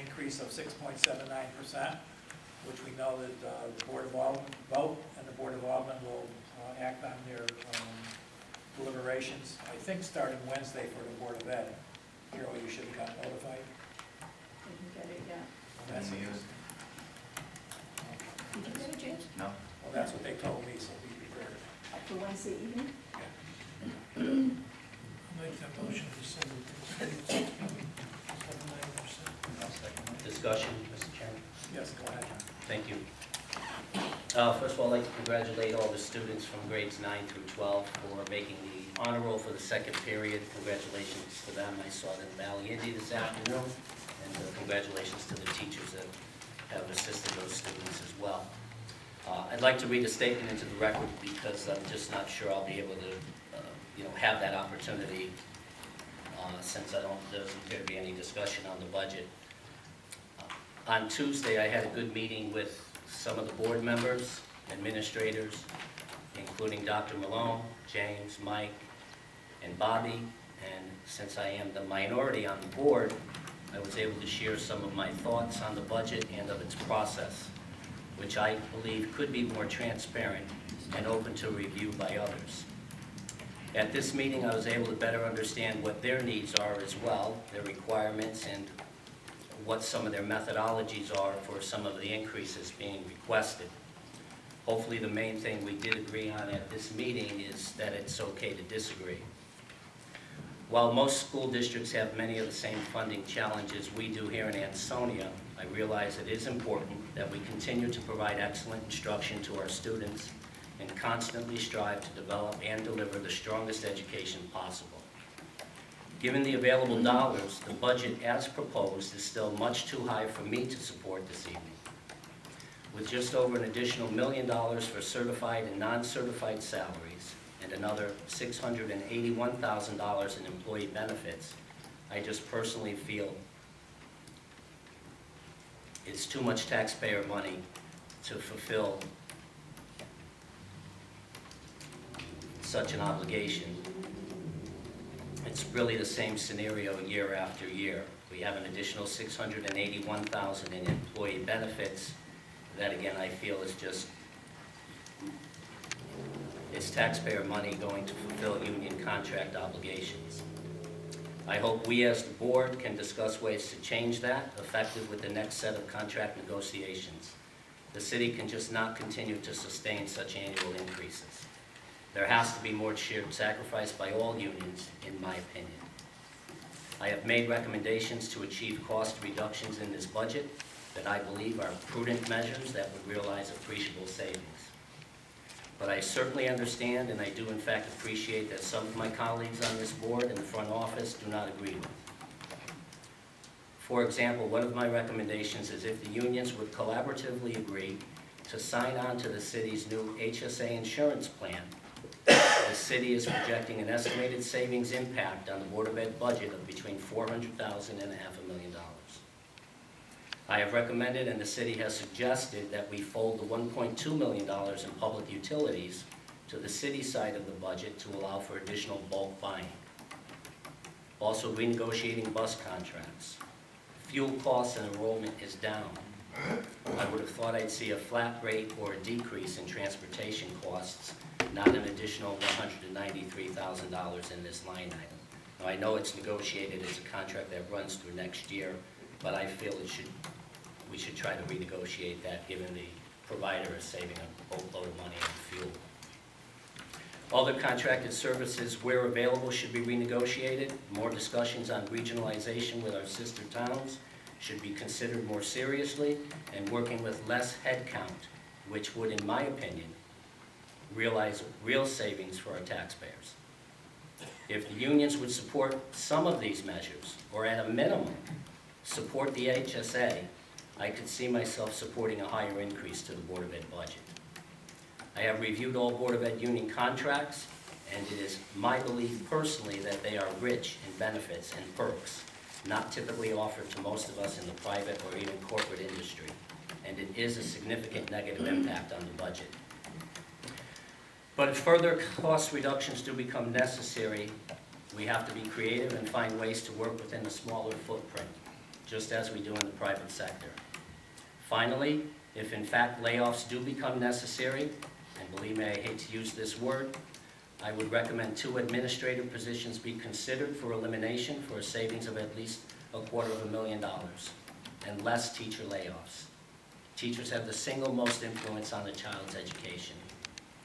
increase of 6.79%, which we know that the Board of Aldermen vote, and the Board of Aldermen will act on their deliberations, I think starting Wednesday for the Board of Ed. Carol, you should have got notified. Didn't get it yet. Well, that's Did you get it, James? No. Well, that's what they told me, so be prepared. Up to Wednesday evening? Make that motion to send it to the students, 79%. Discussion, Mr. Chairman? Yes, go ahead, John. Thank you. First of all, I'd like to congratulate all the students from grades 9 through 12 for making the honor roll for the second period. Congratulations to them. I saw them in Valley Indy this afternoon, and congratulations to the teachers that have assisted those students as well. I'd like to read a statement into the record because I'm just not sure I'll be able to have that opportunity since there doesn't appear to be any discussion on the budget. On Tuesday, I had a good meeting with some of the board members, administrators, including Dr. Malone, James, Mike, and Bobby. And since I am the minority on the board, I was able to share some of my thoughts on the budget and of its process, which I believe could be more transparent and open to review by others. At this meeting, I was able to better understand what their needs are as well, their requirements, and what some of their methodologies are for some of the increases being requested. Hopefully, the main thing we did agree on at this meeting is that it's okay to disagree. While most school districts have many of the same funding challenges we do here in Ansonia, I realize it is important that we continue to provide excellent instruction to our students and constantly strive to develop and deliver the strongest education possible. Given the available dollars, the budget as proposed is still much too high for me to support this evening. With just over an additional $1 million for certified and non-certified salaries and another $681,000 in employee benefits, I just personally feel it's too much taxpayer money to fulfill such an obligation. It's really the same scenario year after year. We have an additional $681,000 in employee benefits. That again, I feel is just, it's taxpayer money going to fulfill union contract obligations. I hope we as the board can discuss ways to change that, effective with the next set of contract negotiations. The city can just not continue to sustain such annual increases. There has to be more shared sacrifice by all unions, in my opinion. I have made recommendations to achieve cost reductions in this budget that I believe are prudent measures that would realize appreciable savings. But I certainly understand, and I do in fact appreciate, that some of my colleagues on this board and the front office do not agree with. For example, one of my recommendations is if the unions would collaboratively agree to sign on to the city's new HSA insurance plan. The city is projecting an estimated savings impact on the Board of Ed budget of between $400,000 and $500,000. I have recommended, and the city has suggested, that we fold the $1.2 million in public utilities to the city side of the budget to allow for additional bulk buying. Also, renegotiating bus contracts. Fuel costs and enrollment is down. I would have thought I'd see a flat rate or a decrease in transportation costs, not an additional $193,000 in this line item. Now, I know it's negotiated as a contract that runs through next year, but I feel we should try to renegotiate that, given the provider is saving a boatload of money on fuel. Other contracted services, where available, should be renegotiated. More discussions on regionalization with our sister towns should be considered more seriously, and working with less headcount, which would, in my opinion, realize real savings for our taxpayers. If the unions would support some of these measures, or at a minimum, support the HSA, I could see myself supporting a higher increase to the Board of Ed budget. I have reviewed all Board of Ed union contracts, and it is my belief personally that they are rich in benefits and perks, not typically offered to most of us in the private or even corporate industry, and it is a significant negative impact on the budget. But if further cost reductions do become necessary, we have to be creative and find ways to work within a smaller footprint. just as we do in the private sector. Finally, if in fact layoffs do become necessary, and believe me, I hate to use this word, I would recommend 2 administrative positions be considered for elimination for a savings of at least $250,000, and less teacher layoffs. Teachers have the single most influence on a child's education.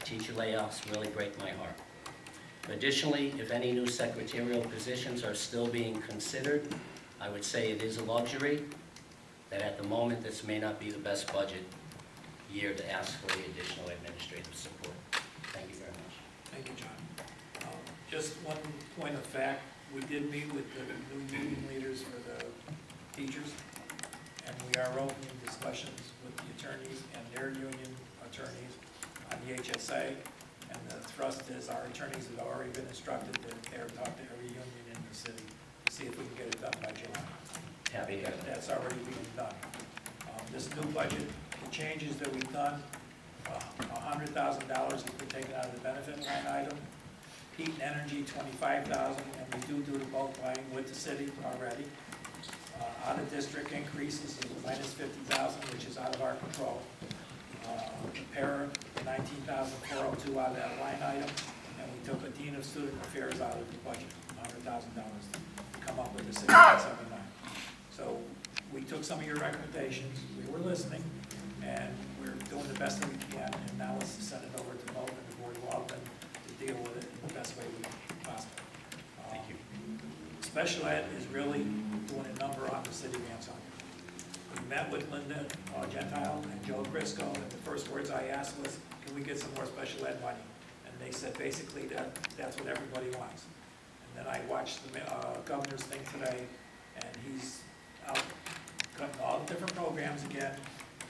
Teacher layoffs really break my heart. Additionally, if any new secretarial positions are still being considered, I would say it is a luxury that at the moment this may not be the best budget year to ask for the additional administrative support. Thank you very much. Thank you, John. Just one point of fact, we did meet with the new union leaders for the teachers, and we are opening discussions with the attorneys and their union attorneys on the HSA, and the thrust is our attorneys have already been instructed to talk to every union in the city to see if we can get it done by July. Happy to hear that. That's already being done. This new budget, the changes that we've done, $100,000 has been taken out of the benefit line item. Heat and energy, $25,000, and we do the bulk buying with the city already. Out-of-district increases is -50,000, which is out of our control. The para, $19,402 out of that line item, and we took a dean of student affairs out of the budget, $100,000 to come up with the 679. So we took some of your recommendations, we were listening, and we're doing the best that we can, and now let's send it over to Mo and the Board of Aldermen to deal with it in the best way we possible. Thank you. Special ed is really doing a number on the city of Ansonia. We met with Linda Gentile and Joe Briscoe, and the first words I asked was, can we get some more special ed money? And they said basically that's what everybody wants. And then I watched the governor's thing today, and he's out cutting all the different programs again,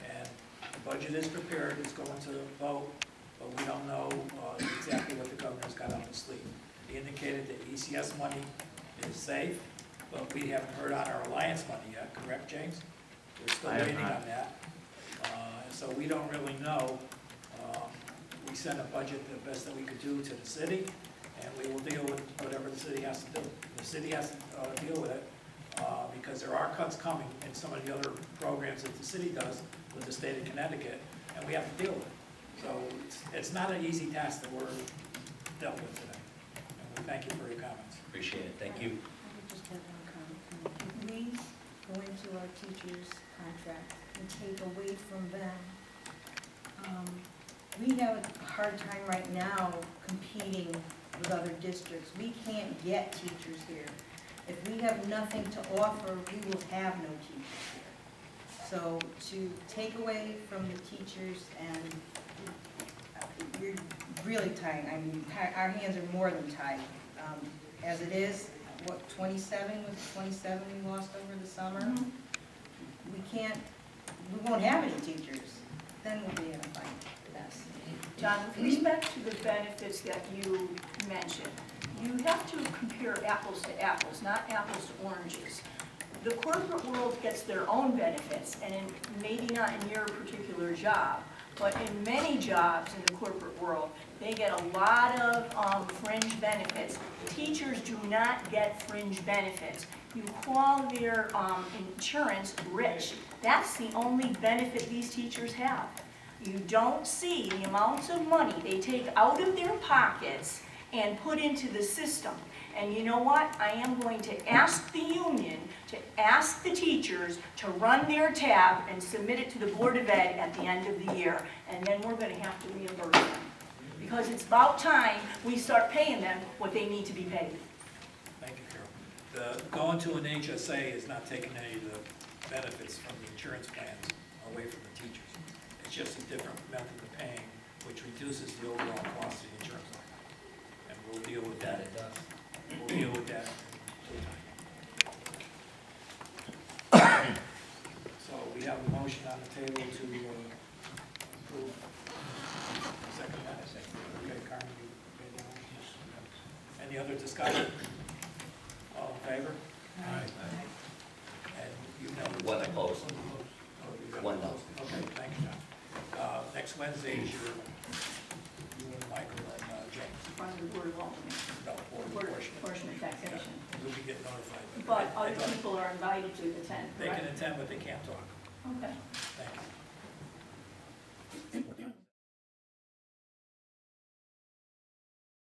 and the budget is prepared, it's going to vote, but we don't know exactly what the governor's got up his sleeve. He indicated that ECS money is safe, but we haven't heard on our alliance money yet, correct, James? We're still waiting on that. So we don't really know. We sent a budget the best that we could do to the city, and we will deal with whatever the city has to do. The city has to deal with it, because there are cuts coming in some of the other programs that the city does with the state of Connecticut, and we have to deal with it. So it's not an easy task that we're dealt with today. And we thank you for your comments. Appreciate it. Thank you. I would just have one comment. If we go into our teachers' contract and take away from them, we have a hard time right now competing with other districts. We can't get teachers here. If we have nothing to offer, we will have no teachers here. So to take away from the teachers, and you're really tight. I mean, our hands are more than tied. As it is, what, 27 was it 27 we lost over the summer? We won't have any teachers. Then we'll be in a fight. That's John, with respect to the benefits that you mentioned, you have to compare apples to apples, not apples to oranges. The corporate world gets their own benefits, and maybe not in your particular job, but in many jobs in the corporate world, they get a lot of fringe benefits. Teachers do not get fringe benefits. You call their insurance rich. That's the only benefit these teachers have. You don't see the amounts of money they take out of their pockets and put into the system. And you know what? I am going to ask the union to ask the teachers to run their tab and submit it to the Board of Ed at the end of the year. And then we're going to have to reimburse them. Because it's about time we start paying them what they need to be paid. Thank you, Carol. Going to an HSA is not taking any of the benefits from the insurance plans away from the teachers. It's just a different method of paying, which reduces the overall cost of the insurance line. And we'll deal with that. It does. We'll deal with that. So we have a motion on the table to approve. Second that? Okay, Carmen, you made the motion. Any other discussion? All in favor? And you know. One opposed. Oh, you got One no. opposed. Okay, thank you, John. Next Wednesday is you and Michael and James. From the Board of Aldermen, No, board Board of portion. Portion of Taxation. You'll be get notified. But I other thought people are invited to attend, They can correct? attend, but they can't talk. Okay. Thank you.